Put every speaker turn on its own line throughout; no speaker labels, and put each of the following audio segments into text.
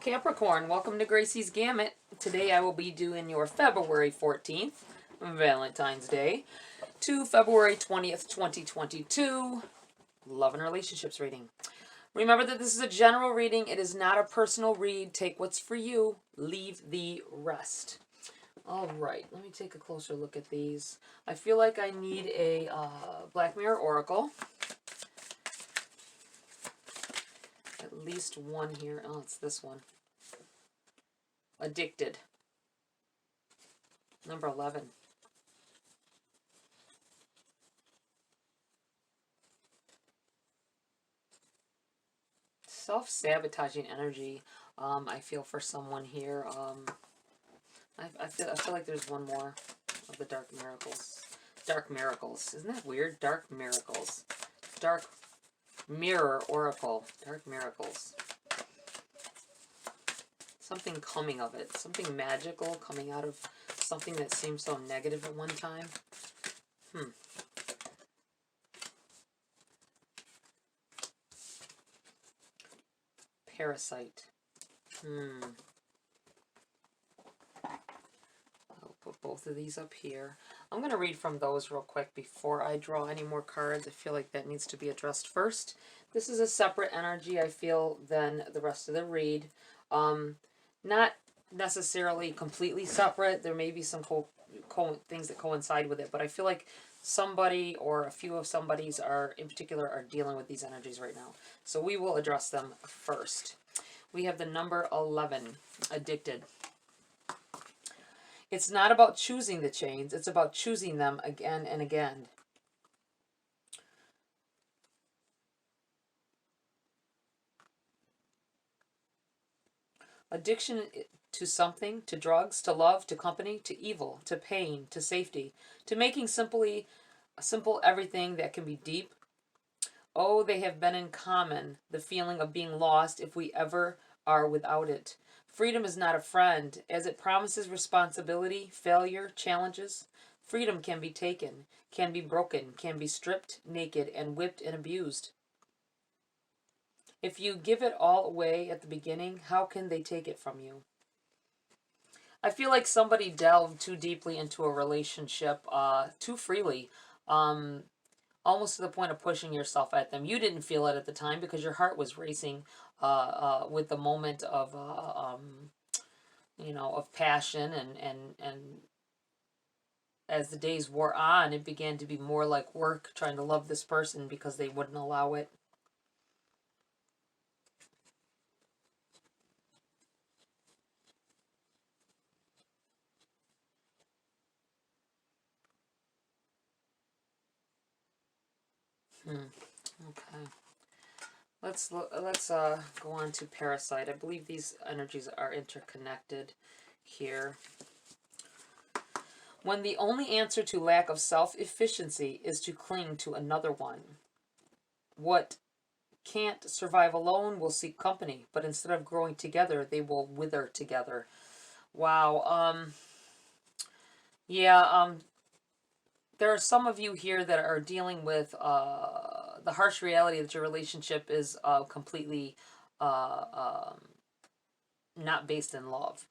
Capricorn, welcome to GRAYCI'S Gamut. Today I will be doing your February 14th, Valentine's Day, to February 20th, 2022, love and relationships reading. Remember that this is a general reading. It is not a personal read. Take what's for you. Leave the rest. All right, let me take a closer look at these. I feel like I need a Black Mirror Oracle. At least one here. Oh, it's this one. Addicted. Number 11. Self-sabotaging energy, I feel for someone here. I feel like there's one more of the Dark Miracles. Dark Miracles. Isn't that weird? Dark Miracles. Dark Mirror Oracle. Dark Miracles. Something coming of it. Something magical coming out of something that seemed so negative at one time. Parasite. I'll put both of these up here. I'm going to read from those real quick before I draw any more cards. I feel like that needs to be addressed first. This is a separate energy, I feel, than the rest of the read. Not necessarily completely separate. There may be some things that coincide with it, but I feel like somebody or a few of somebody's in particular are dealing with these energies right now. So we will address them first. We have the number 11, addicted. It's not about choosing the chains. It's about choosing them again and again. Addiction to something, to drugs, to love, to company, to evil, to pain, to safety, to making simple everything that can be deep. Oh, they have been in common, the feeling of being lost if we ever are without it. Freedom is not a friend, as it promises responsibility, failure, challenges. Freedom can be taken, can be broken, can be stripped naked and whipped and abused. If you give it all away at the beginning, how can they take it from you? I feel like somebody delved too deeply into a relationship too freely, almost to the point of pushing yourself at them. You didn't feel it at the time because your heart was racing with the moment of, of passion, and as the days wore on, it began to be more like work, trying to love this person because they wouldn't allow it. Okay. Let's go on to Parasite. I believe these energies are interconnected here. When the only answer to lack of self-efficiency is to cling to another one. What can't survive alone will seek company, but instead of growing together, they will wither together. Wow. There are some of you here that are dealing with the harsh reality that your relationship is completely not based in love.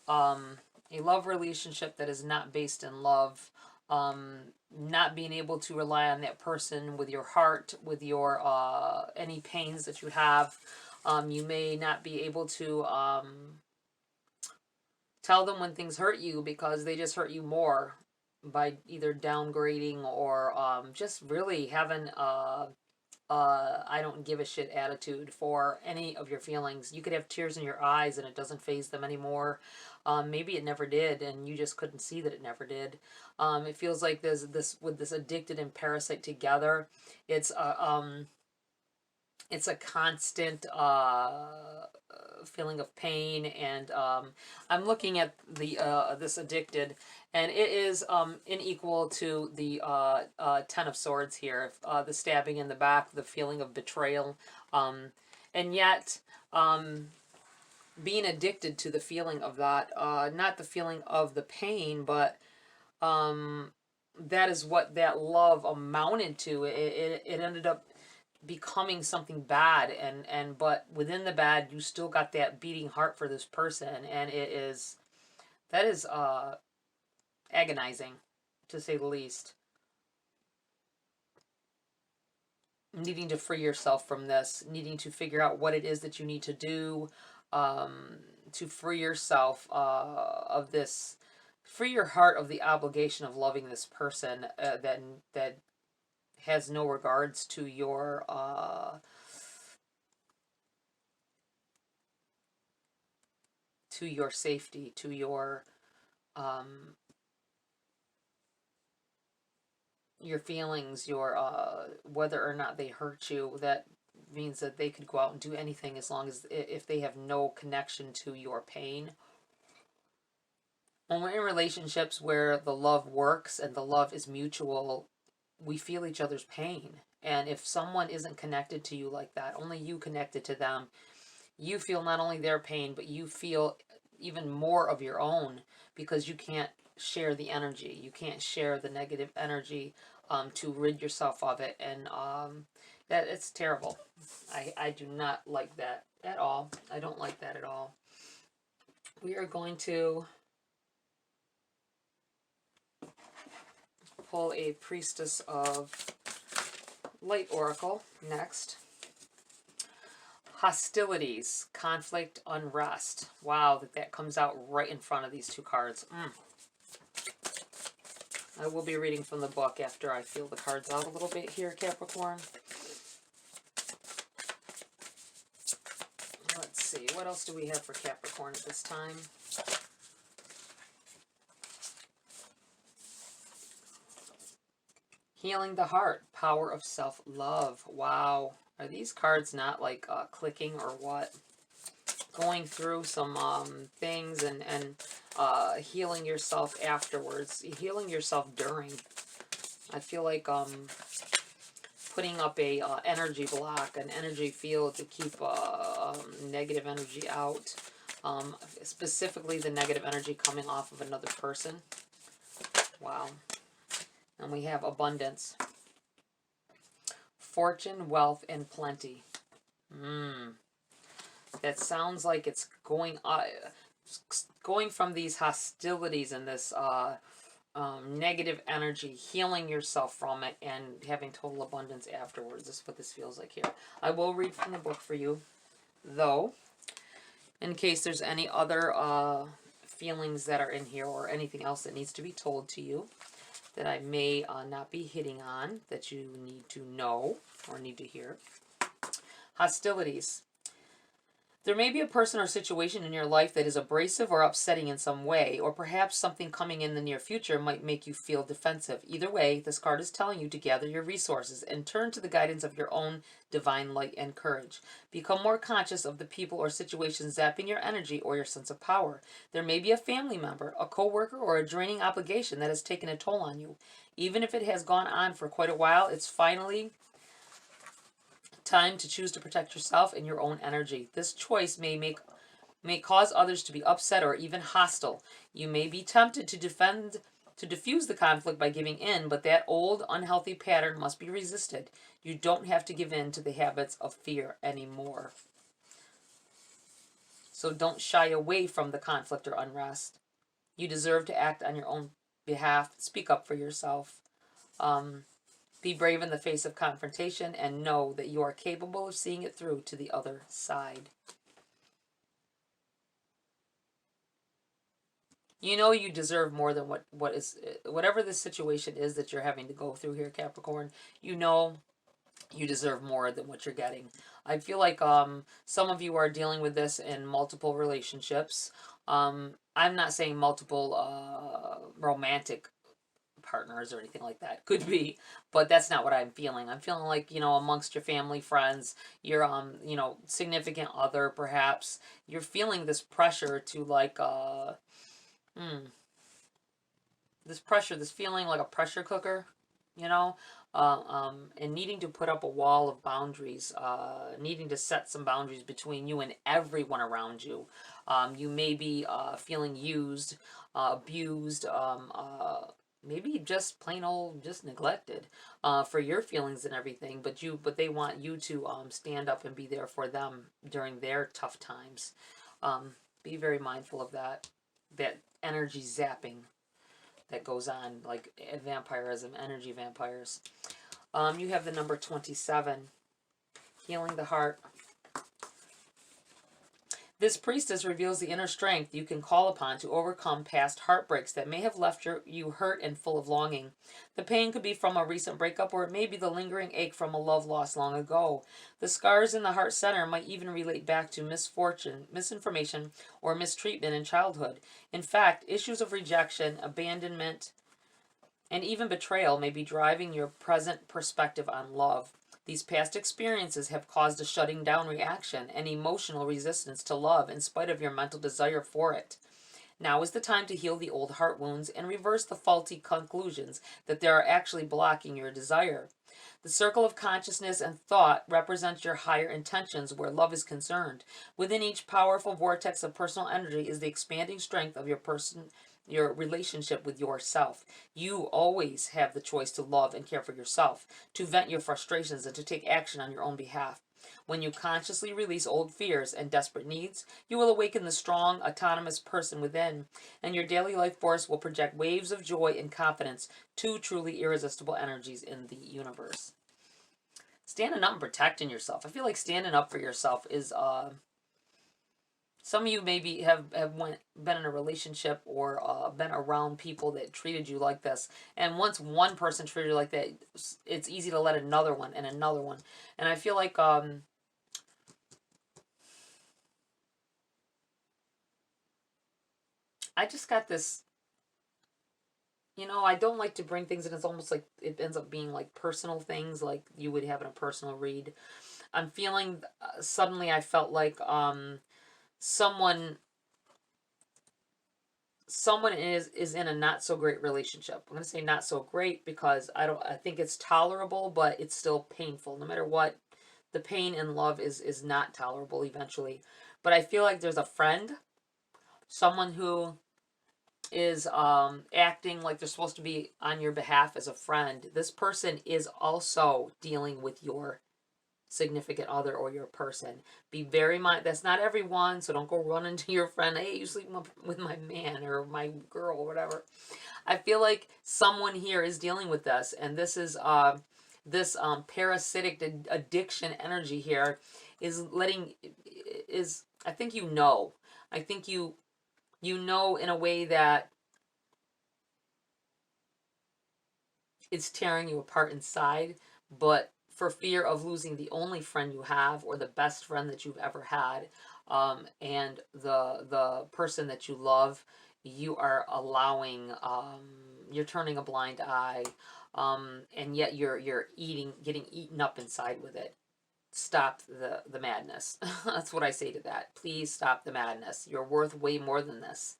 A love relationship that is not based in love, not being able to rely on that person with your heart, with your any pains that you have. You may not be able to tell them when things hurt you because they just hurt you more by either downgrading or just really having I don't give a shit attitude for any of your feelings. You could have tears in your eyes and it doesn't faze them anymore. Maybe it never did and you just couldn't see that it never did. It feels like there's with this addicted and parasite together, it's a constant feeling of pain, and I'm looking at the this addicted, and it is unequal to the Ten of Swords here. The stabbing in the back, the feeling of betrayal, and yet being addicted to the feeling of that, not the feeling of the pain, but that is what that love amounted to. It ended up becoming something bad, but within the bad you still got that beating heart for this person, and that is agonizing, to say the least. Needing to free yourself from this, needing to figure out what it is that you need to do to free yourself of this, free your heart of the obligation of loving this person that has no regards to your safety, to your feelings, your whether or not they hurt you. That means that they could go out and do anything as long as, if they have no connection to your pain. When we're in relationships where the love works and the love is mutual, we feel each other's pain. And if someone isn't connected to you like that, only you connected to them, you feel not only their pain, but you feel even more of your own, because you can't share the energy. You can't share the negative energy to rid yourself of it. And that it's terrible. I do not like that at all. I don't like that at all. We are going to pull a Priestess of Light Oracle next. Hostilities, conflict, unrest. Wow, that comes out right in front of these two cards. I will be reading from the book after I feel the cards out a little bit here, Capricorn. Let's see, what else do we have for Capricorn at this time? Healing the heart, power of self-love. Wow. Are these cards not like clicking or what? Going through some things and healing yourself afterwards. Healing yourself during. I feel like putting up a energy block, an energy field to keep negative energy out. Specifically the negative energy coming off of another person. Wow. And we have abundance. Fortune, wealth, and plenty. That sounds like it's going from these hostilities and this negative energy, healing yourself from it, and having total abundance afterwards. This is what this feels like here. I will read from the book for you, though, in case there's any other feelings that are in here or anything else that needs to be told to you that I may not be hitting on, that you need to know or need to hear. Hostilities. There may be a person or situation in your life that is abrasive or upsetting in some way, or perhaps something coming in the near future might make you feel defensive. Either way, this card is telling you to gather your resources and turn to the guidance of your own divine light and courage. Become more conscious of the people or situations zapping your energy or your sense of power. There may be a family member, a co-worker, or a draining obligation that has taken a toll on you. Even if it has gone on for quite a while, it's finally time to choose to protect yourself and your own energy. This choice may cause others to be upset or even hostile. You may be tempted to diffuse the conflict by giving in, but that old unhealthy pattern must be resisted. You don't have to give in to the habits of fear anymore. So don't shy away from the conflict or unrest. You deserve to act on your own behalf. Speak up for yourself. Be brave in the face of confrontation and know that you are capable of seeing it through to the other side. You know you deserve more than whatever this situation is that you're having to go through here, Capricorn. You know you deserve more than what you're getting. I feel like some of you are dealing with this in multiple relationships. I'm not saying multiple romantic partners or anything like that. Could be, but that's not what I'm feeling. I'm feeling like, amongst your family, friends, your significant other, perhaps, you're feeling this pressure to like this pressure, this feeling like a pressure cooker, and needing to put up a wall of boundaries, needing to set some boundaries between you and everyone around you. You may be feeling used, abused, maybe just plain old just neglected for your feelings and everything, but they want you to stand up and be there for them during their tough times. Be very mindful of that energy zapping that goes on, like vampirism, energy vampires. You have the number 27, healing the heart. This priestess reveals the inner strength you can call upon to overcome past heartbreaks that may have left you hurt and full of longing. The pain could be from a recent breakup, or it may be the lingering ache from a love lost long ago. The scars in the heart center might even relate back to misfortune, misinformation, or mistreatment in childhood. In fact, issues of rejection, abandonment, and even betrayal may be driving your present perspective on love. These past experiences have caused a shutting down reaction and emotional resistance to love in spite of your mental desire for it. Now is the time to heal the old heart wounds and reverse the faulty conclusions that they are actually blocking your desire. The circle of consciousness and thought represents your higher intentions where love is concerned. Within each powerful vortex of personal energy is the expanding strength of your relationship with yourself. You always have the choice to love and care for yourself, to vent your frustrations, and to take action on your own behalf. When you consciously release old fears and desperate needs, you will awaken the strong, autonomous person within, and your daily life force will project waves of joy and confidence, two truly irresistible energies in the universe. Standing up and protecting yourself. I feel like standing up for yourself is some of you maybe have been in a relationship or been around people that treated you like this. And once one person treated you like that, it's easy to let another one and another one. And I feel like I just got this, I don't like to bring things, and it's almost like it ends up being like personal things like you would have in a personal read. I'm feeling, suddenly I felt like someone is in a not so great relationship. I'm going to say not so great because I think it's tolerable, but it's still painful. No matter what, the pain in love is not tolerable eventually. But I feel like there's a friend, someone who is acting like they're supposed to be on your behalf as a friend. This person is also dealing with your significant other or your person. Be very mindful. That's not everyone, so don't go running to your friend, hey, you sleep with my man or my girl or whatever. I feel like someone here is dealing with this, and this is this parasitic addiction energy here is I think I think you know in a way that it's tearing you apart inside, but for fear of losing the only friend you have or the best friend that you've ever had, and the person that you love, you are allowing, you're turning a blind eye, and yet you're getting eaten up inside with it. Stop the madness. That's what I say to that. Please stop the madness. You're worth way more than this.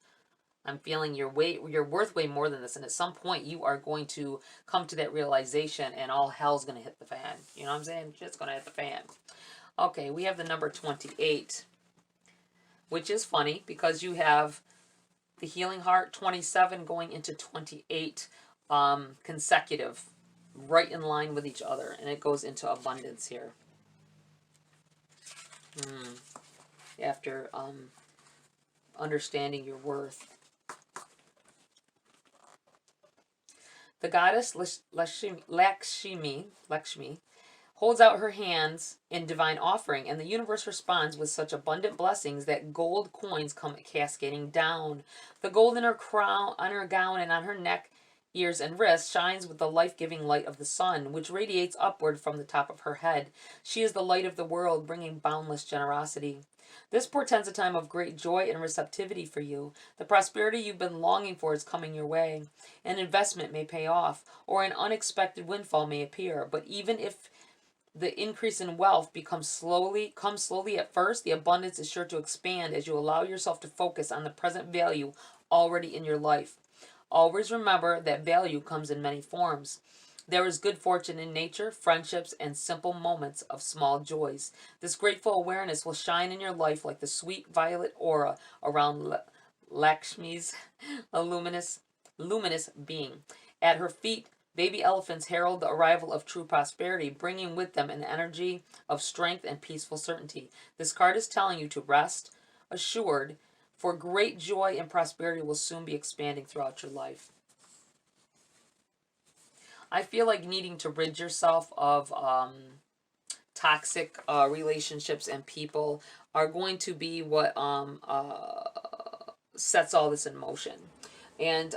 I'm feeling you're worth way more than this, and at some point you are going to come to that realization, and all hell's going to hit the fan. You know what I'm saying? It's going to hit the fan. Okay, we have the number 28, which is funny because you have the healing heart 27 going into 28 consecutive, right in line with each other, and it goes into abundance here. After understanding your worth. The goddess Lakshmi holds out her hands in divine offering, and the universe responds with such abundant blessings that gold coins come cascading down. The gold in her crown, on her gown, and on her neck, ears, and wrists shines with the life-giving light of the sun, which radiates upward from the top of her head. She is the light of the world, bringing boundless generosity. This portends a time of great joy and receptivity for you. The prosperity you've been longing for is coming your way. An investment may pay off, or an unexpected windfall may appear. But even if the increase in wealth comes slowly at first, the abundance is sure to expand as you allow yourself to focus on the present value already in your life. Always remember that value comes in many forms. There is good fortune in nature, friendships, and simple moments of small joys. This grateful awareness will shine in your life like the sweet violet aura around Lakshmi's luminous being. At her feet, baby elephants herald the arrival of true prosperity, bringing with them an energy of strength and peaceful certainty. This card is telling you to rest assured, for great joy and prosperity will soon be expanding throughout your life. I feel like needing to rid yourself of toxic relationships and people are going to be what sets all this in motion. And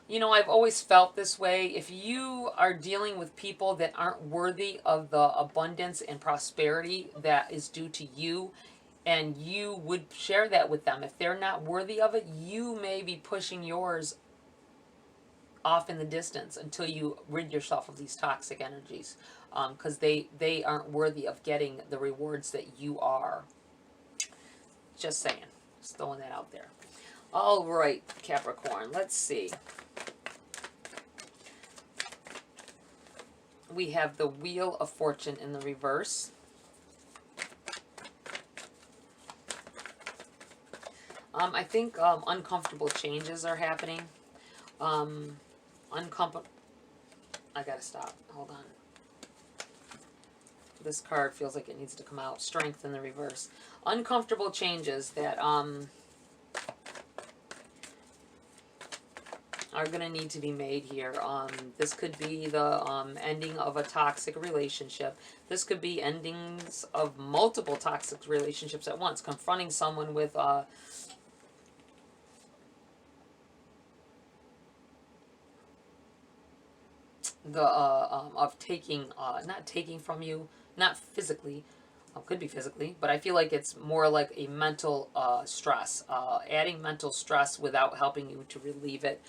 you know, I've always felt this way. If you are dealing with people that aren't worthy of the abundance and prosperity that is due to you, and you would share that with them, if they're not worthy of it, you may be pushing yours off in the distance until you rid yourself of these toxic energies, because they aren't worthy of getting the rewards that you are. Just saying. Just throwing that out there. All right, Capricorn. Let's see. We have the Wheel of Fortune in the reverse. I think uncomfortable changes are happening. I gotta stop. Hold on. This card feels like it needs to come out. Strength in the reverse. Uncomfortable changes that are going to need to be made here. This could be the ending of a toxic relationship. This could be endings of multiple toxic relationships at once. Confronting someone with of taking, not taking from you, not physically, could be physically, but I feel like it's more like a mental stress, adding mental stress without helping you to relieve it.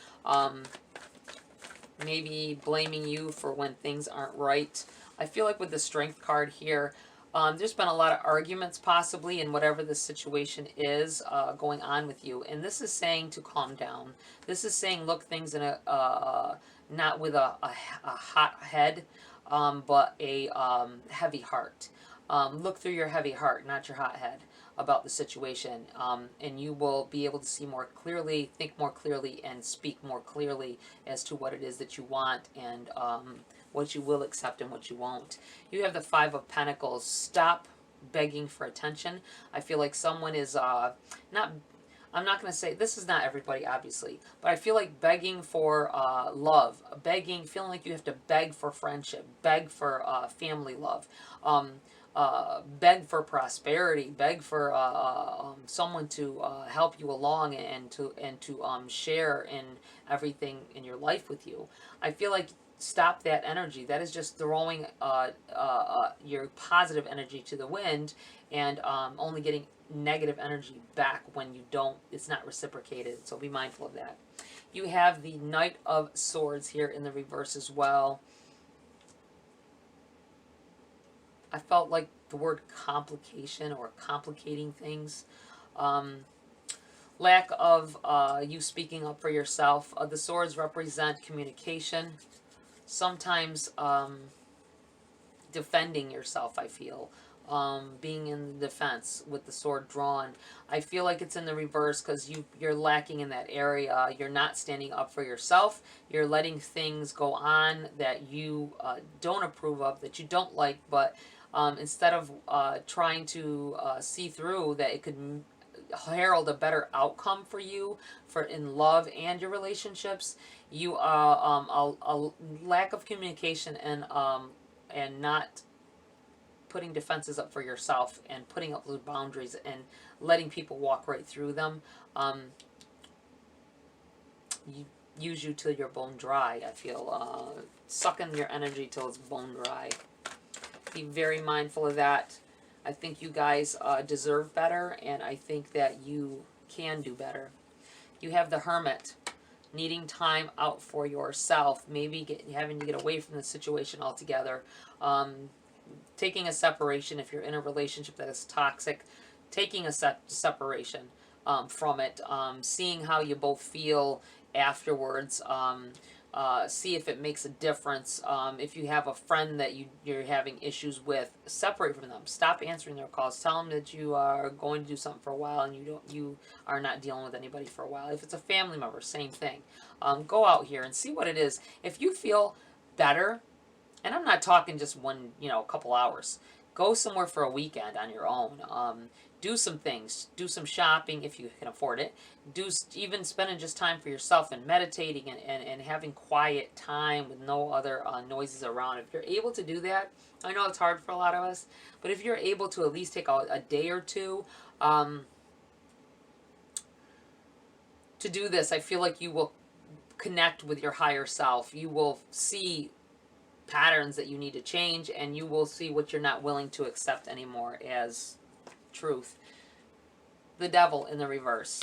Maybe blaming you for when things aren't right. I feel like with the Strength card here, there's been a lot of arguments possibly in whatever the situation is going on with you. And this is saying to calm down. This is saying look things in a, not with a hot head, but a heavy heart. Look through your heavy heart, not your hot head, about the situation. And you will be able to see more clearly, think more clearly, and speak more clearly as to what it is that you want and what you will accept and what you won't. You have the Five of Pentacles. Stop begging for attention. I feel like someone is I'm not going to say, this is not everybody, obviously, but I feel like begging for love, feeling like you have to beg for friendship, beg for family love, beg for prosperity, beg for someone to help you along and to share in everything in your life with you. I feel like stop that energy. That is just throwing your positive energy to the wind and only getting negative energy back when you don't, it's not reciprocated. So be mindful of that. You have the Knight of Swords here in the reverse as well. I felt like the word complication or complicating things. Lack of you speaking up for yourself. The swords represent communication. Sometimes defending yourself, I feel. Being in the defense with the sword drawn. I feel like it's in the reverse because you're lacking in that area. You're not standing up for yourself. You're letting things go on that you don't approve of, that you don't like, but instead of trying to see through that it could herald a better outcome for you in love and your relationships, you a lack of communication and not putting defenses up for yourself and putting up those boundaries and letting people walk right through them. Use you till you're bone dry, I feel. Sucking your energy till it's bone dry. Be very mindful of that. I think you guys deserve better, and I think that you can do better. You have the Hermit, needing time out for yourself, maybe having to get away from the situation altogether. Taking a separation if you're in a relationship that is toxic, taking a separation from it, seeing how you both feel afterwards, See if it makes a difference. If you have a friend that you're having issues with, separate from them. Stop answering their calls. Tell them that you are going to do something for a while and you are not dealing with anybody for a while. If it's a family member, same thing. Go out here and see what it is. If you feel better, and I'm not talking just a couple hours. Go somewhere for a weekend on your own. Do some things. Do some shopping if you can afford it. Even spending just time for yourself and meditating and having quiet time with no other noises around. If you're able to do that, I know it's hard for a lot of us, but if you're able to at least take a day or two to do this, I feel like you will connect with your higher self. You will see patterns that you need to change, and you will see what you're not willing to accept anymore as truth. The Devil in the reverse.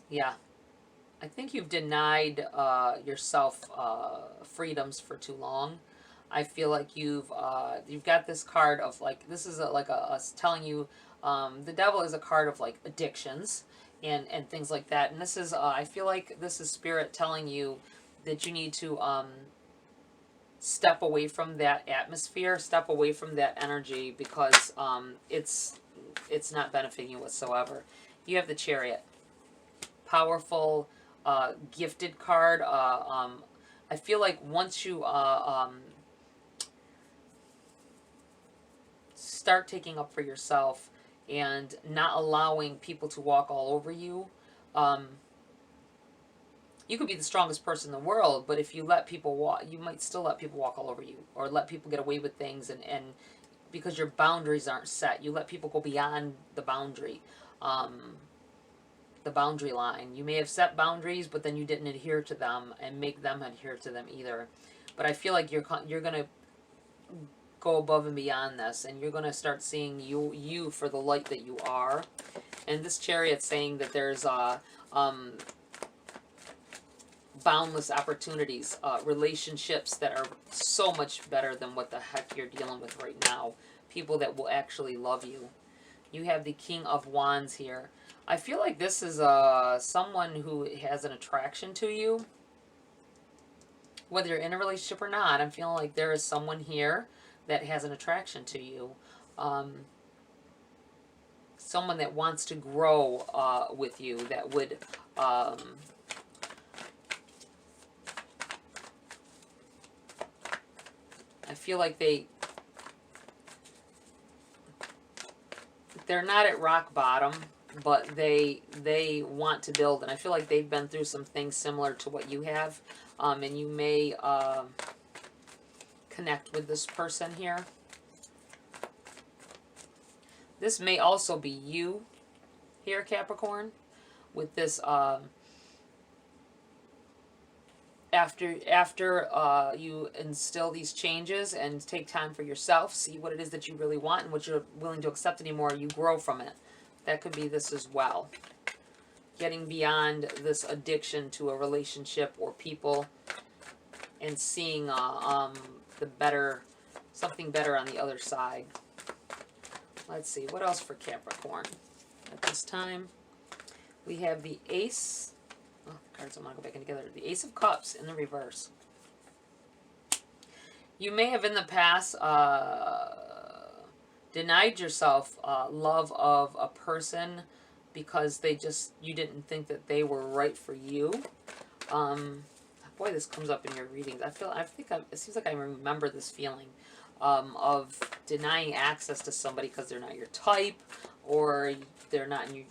Yeah. I think you've denied yourself freedoms for too long. I feel like you've got this card of like, this is like us telling you, the Devil is a card of like addictions and things like that. And this is, I feel like this is Spirit telling you that you need to step away from that atmosphere, step away from that energy, because it's not benefiting you whatsoever. You have the Chariot. Powerful, gifted card. I feel like once you start taking up for yourself and not allowing people to walk all over you, you could be the strongest person in the world, but if you let people walk, you might still let people walk all over you, or let people get away with things, and because your boundaries aren't set, you let people go beyond the boundary line. You may have set boundaries, but then you didn't adhere to them and make them adhere to them either. But I feel like you're going to go above and beyond this, and you're going to start seeing you for the light that you are. And this Chariot's saying that there's boundless opportunities, relationships that are so much better than what the heck you're dealing with right now. People that will actually love you. You have the King of Wands here. I feel like this is someone who has an attraction to you. Whether you're in a relationship or not, I'm feeling like there is someone here that has an attraction to you. Someone that wants to grow with you, that would... I feel like they're not at rock bottom, but they want to build, and I feel like they've been through some things similar to what you have, and you may connect with this person here. This may also be you here, Capricorn, with this after you instill these changes and take time for yourself, see what it is that you really want and what you're willing to accept anymore, you grow from it. That could be this as well. Getting beyond this addiction to a relationship or people and seeing something better on the other side. Let's see, what else for Capricorn at this time? We have the Ace. Oh, the cards don't want to go back in together. The Ace of Cups in the reverse. You may have in the past denied yourself love of a person because you didn't think that they were right for you. Boy, this comes up in your readings. It seems like I remember this feeling of denying access to somebody because they're not your type, or they're not in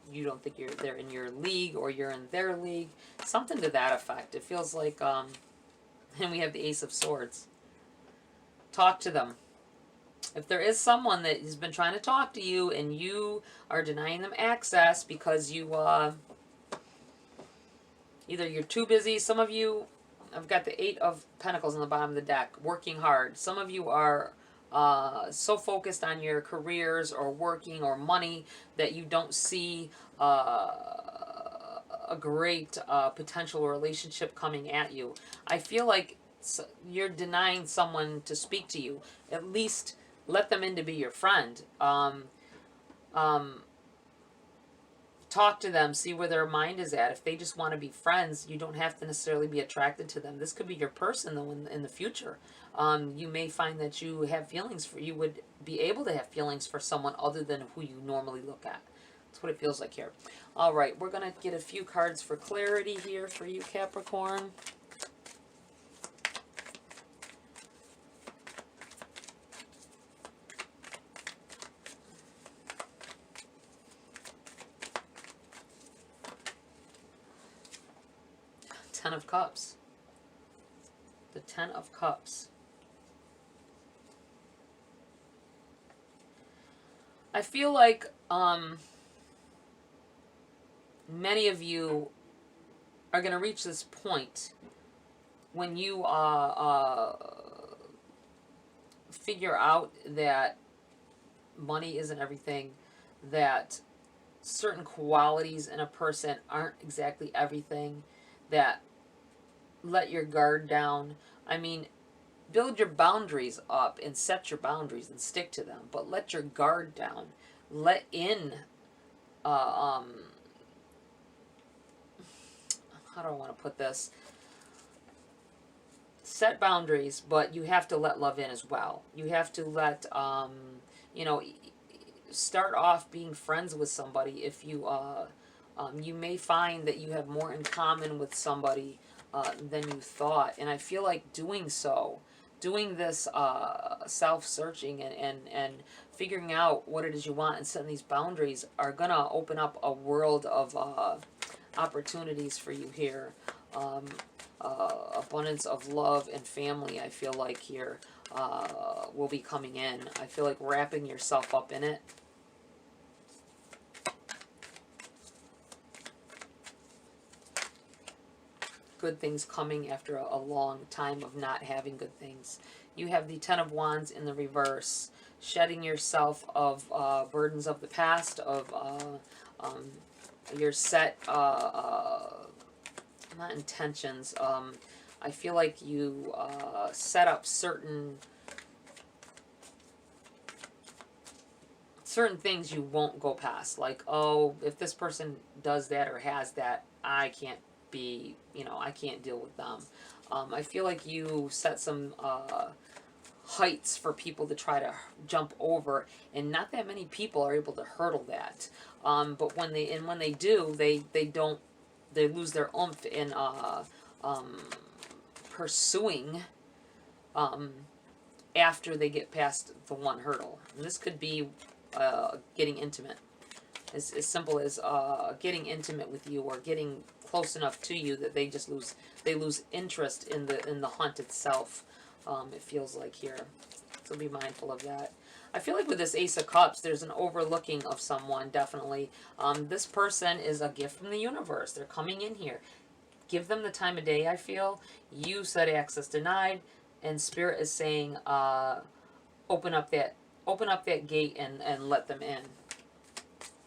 you don't think they're in your league, or you're in their league. Something to that effect. It feels like, and we have the Ace of Swords. Talk to them. If there is someone that has been trying to talk to you and you are denying them access because you, either you're too busy, some of you, I've got the 8 of Pentacles on the bottom of the deck, working hard. Some of you are so focused on your careers or working or money that you don't see a great potential relationship coming at you. I feel like you're denying someone to speak to you. At least let them in to be your friend. Talk talk to them, see where their mind is at. If they just want to be friends, you don't have to necessarily be attracted to them. This could be your person, though, in the future. You may find that you have feelings for, you would be able to have feelings for someone other than who you normally look at. That's what it feels like here. All right, we're going to get a few cards for clarity here for you, Capricorn. Ten of Cups. The Ten of Cups. I feel like many of you are going to reach this point when you figure out that money isn't everything, that certain qualities in a person aren't exactly everything, that let your guard down. I mean, build your boundaries up and set your boundaries and stick to them, but let your guard down. Let in, how do I want to put this? Set boundaries, but you have to let love in as well. You have to let, you know, start off being friends with somebody. If you, you may find that you have more in common with somebody than you thought. And I feel like doing so, doing this self-searching and figuring out what it is you want and setting these boundaries are going to open up a world of opportunities for you here. Abundance of love and family, I feel like here, will be coming in. I feel like wrapping yourself up in it. Good things coming after a long time of not having good things. You have the Ten of Wands in the reverse. Shedding yourself of burdens of the past, of your set, not intentions. I feel like you set up certain things you won't go past. Like, oh, if this person does that or has that, I can't be, you know, I can't deal with them. I feel like you set some heights for people to try to jump over, and not that many people are able to hurdle that. But when they do, they lose their oomph in pursuing after they get past the one hurdle. And this could be getting intimate. As simple as getting intimate with you or getting close enough to you that they just lose interest in the hunt itself. It feels like here. So be mindful of that. I feel like with this Ace of Cups, there's an overlooking of someone, definitely. This person is a gift from the universe. They're coming in here. Give them the time of day, I feel. You said access denied, and Spirit is saying open up that gate and let them in.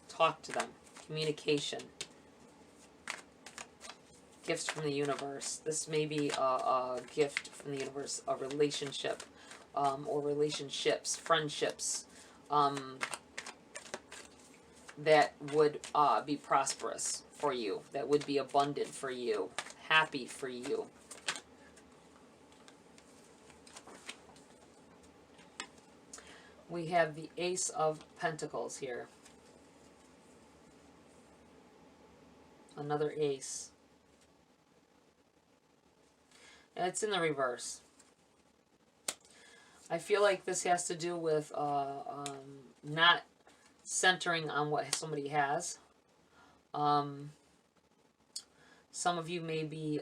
Talk to them. Communication. Gifts from the universe. This may be a gift from the universe, a relationship, or relationships, friendships, that would be prosperous for you, that would be abundant for you, happy for you. We have the Ace of Pentacles here. Another ace. And it's in the reverse. I feel like this has to do with not centering on what somebody has. Some of you may be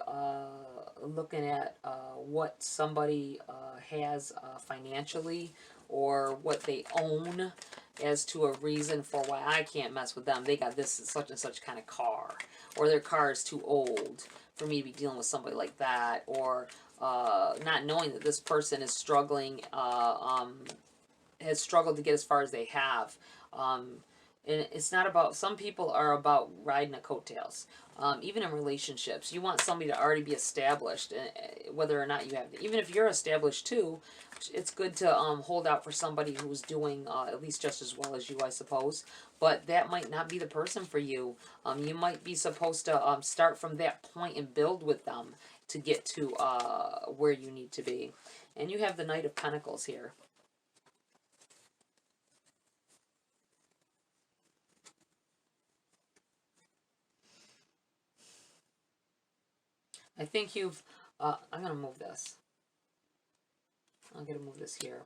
looking at what somebody has financially, or what they own, as to a reason for why I can't mess with them. They got this such and such kind of car, or their car is too old for me to be dealing with somebody like that, or not knowing that this person is struggling, has struggled to get as far as they have. And it's not about, some people are about riding a coattails. Even in relationships, you want somebody to already be established, whether or not you have, even if you're established too, it's good to hold out for somebody who's doing at least just as well as you, I suppose. But that might not be the person for you. You might be supposed to start from that point and build with them to get to where you need to be. And you have the Knight of Pentacles here. I think you've, I'm going to move this. I'm going to move this here.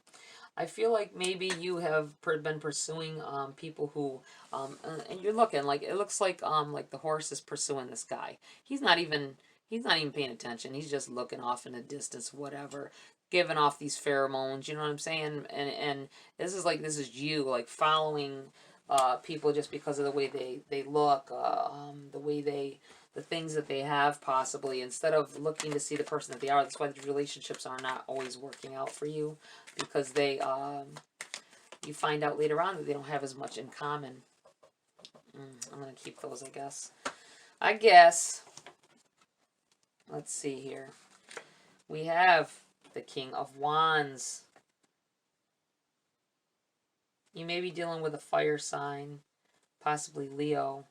I feel like maybe you have been pursuing people who, and you're looking, like, it looks like the horse is pursuing this guy. He's not even paying attention. He's just looking off in the distance, whatever, giving off these pheromones, you know what I'm saying? And this is you, like, following people just because of the way they look, the way the things that they have, possibly, instead of looking to see the person that they are. That's why the relationships are not always working out for you, because they, you find out later on that they don't have as much in common. I'm going to keep those, I guess. Let's see here. We have the King of Wands. You may be dealing with a fire sign, possibly Leo.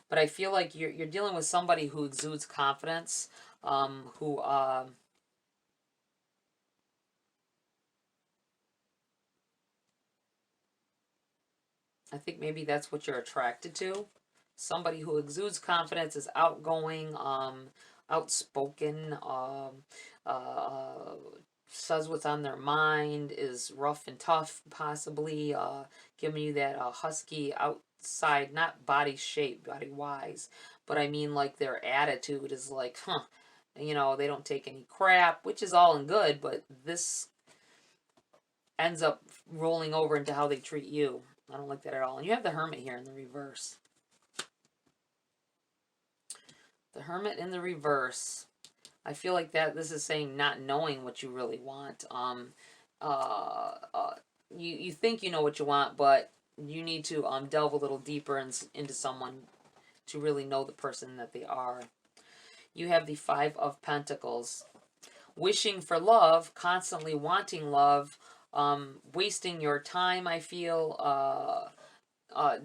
But I feel like you're dealing with somebody who exudes confidence, who I think maybe that's what you're attracted to. Somebody who exudes confidence, is outgoing, outspoken, says what's on their mind, is rough and tough, possibly, giving you that husky outside, not body shape, body wise, but I mean like their attitude is like, you know, they don't take any crap, which is all and good, but this ends up rolling over into how they treat you. I don't like that at all. And you have the Hermit here in the reverse. The Hermit in the reverse. I feel like that this is saying not knowing what you really want. You think you know what you want, but you need to delve a little deeper into someone to really know the person that they are. You have the Five of Pentacles. Wishing for love, constantly wanting love, wasting your time, I feel,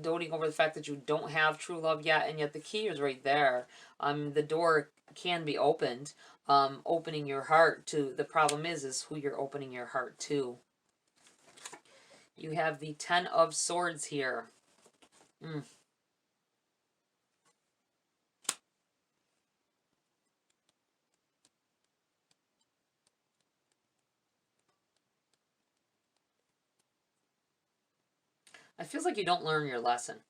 doting over the fact that you don't have true love yet, and yet the key is right there. The door can be opened, opening your heart to, the problem is who you're opening your heart to. You have the Ten of Swords here. It feels like you don't learn your lesson.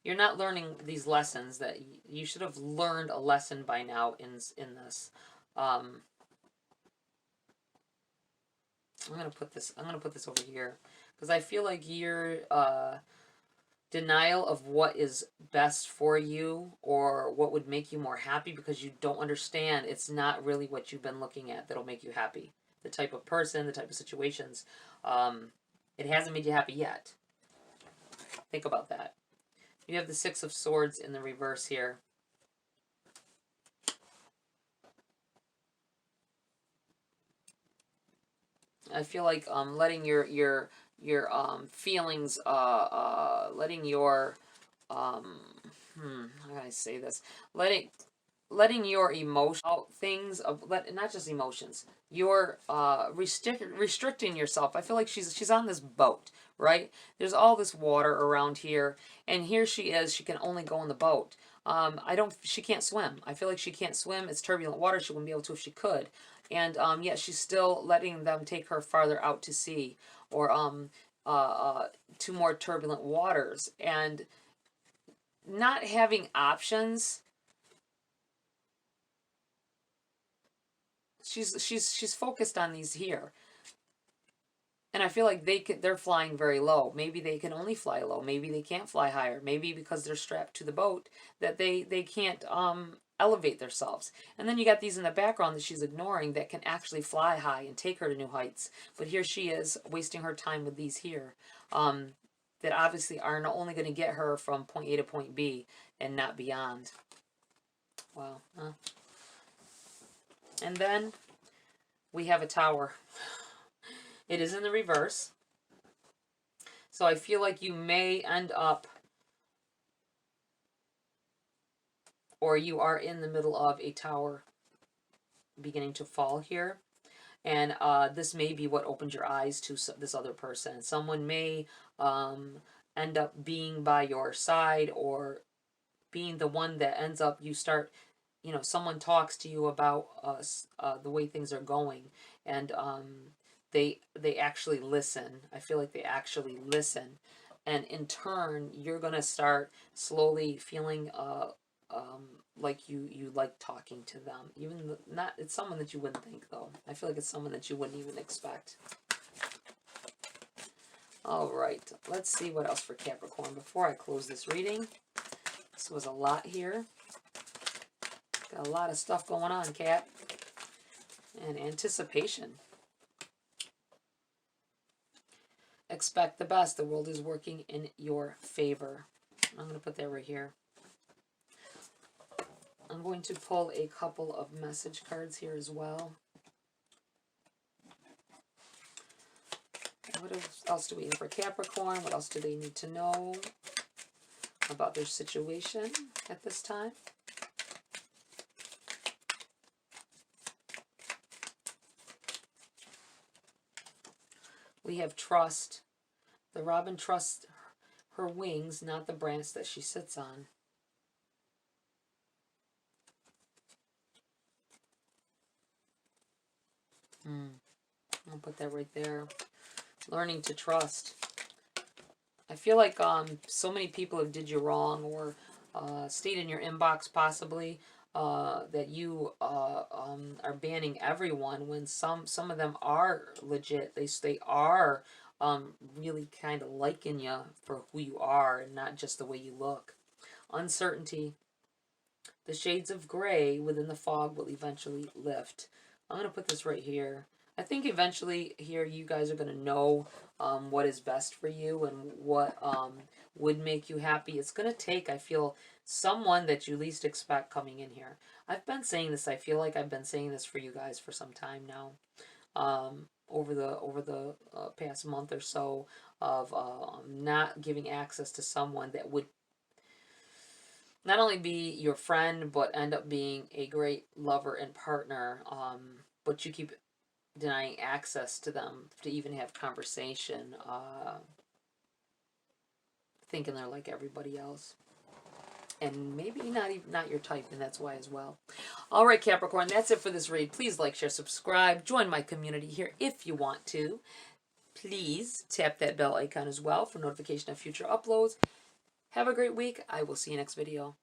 You're not learning these lessons that you should have learned a lesson by now in this. I'm gonna put this over here because I feel like your denial of what is best for you or what would make you more happy, because you don't understand it's not really what you've been looking at that'll make you happy. The type of person, the type of situations, it hasn't made you happy yet. Think about that. You have the Six of Swords in the reverse here. I feel like letting your feelings, letting your how can I say this? Letting your emotional things, not just emotions, you're restricting yourself. I feel like she's on this boat, right? There's all this water around here, and here she is. She can only go on the boat. She can't swim. I feel like she can't swim. It's turbulent water. She wouldn't be able to if she could. And yet she's still letting them take her farther out to sea, or to more turbulent waters, and not having options. She's focused on these here. And I feel like they're flying very low. Maybe they can only fly low. Maybe they can't fly higher. Maybe because they're strapped to the boat that they can't elevate themselves. And then you got these in the background that she's ignoring that can actually fly high and take her to new heights. But here she is wasting her time with these here. that obviously are only going to get her from point A to point B and not beyond. Wow. Huh? And then we have a Tower. It is in the reverse. So I feel like you may end up, or you are in the middle of a tower beginning to fall here. And this may be what opened your eyes to this other person. Someone may end up being by your side, or being the one that ends up, you start, you know, someone talks to you about the way things are going, and they actually listen. I feel like they actually listen, and in turn, you're gonna start slowly feeling like you like talking to them. Even not, it's someone that you wouldn't think though. I feel like it's someone that you wouldn't even expect. All right, let's see what else for Capricorn before I close this reading. This was a lot here. Got a lot of stuff going on, Cap. And anticipation. Expect the best. The world is working in your favor. I'm going to put that right here. I'm going to pull a couple of message cards here as well. What else do we have for Capricorn? What else do they need to know about their situation at this time? We have trust. The robin trusts her wings, not the branch that she sits on. I'll put that right there. Learning to trust. I feel like so many people have did you wrong, or stayed in your inbox possibly, that you are banning everyone, when some of them are legit. They are really kind of liking you for who you are and not just the way you look. Uncertainty. The shades of gray within the fog will eventually lift. I'm going to put this right here. I think eventually here you guys are going to know what is best for you and what would make you happy. It's going to take, I feel, someone that you least expect coming in here. I've been saying this. I feel like I've been saying this for you guys for some time now. Over the past month or so of not giving access to someone that would not only be your friend, but end up being a great lover and partner. But you keep denying access to them to even have conversation, thinking they're like everybody else, and maybe not your type, and that's why as well. All right, Capricorn, that's it for this read. Please like, share, subscribe, join my community here if you want to. Please tap that bell icon as well for notification of future uploads. Have a great week. I will see you next video.